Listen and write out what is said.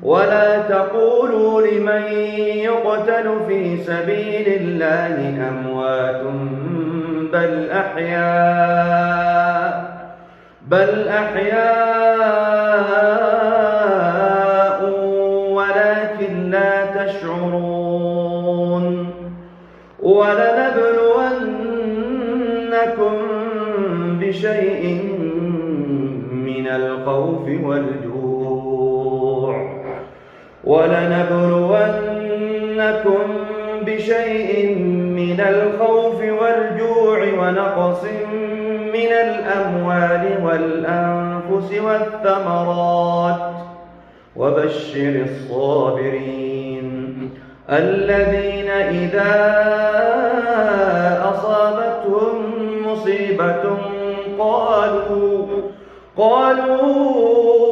ولا تقولوا لمن يقتل في سبيل الله أموات بل أحياء ولكن لا تشعرون. ولنبلونكم بشيء من الخوف والجوع ونقص من الأموال والأنفس والثمرات وبشر الصابرين الذين إذا أصابتهم مصيبة قالوا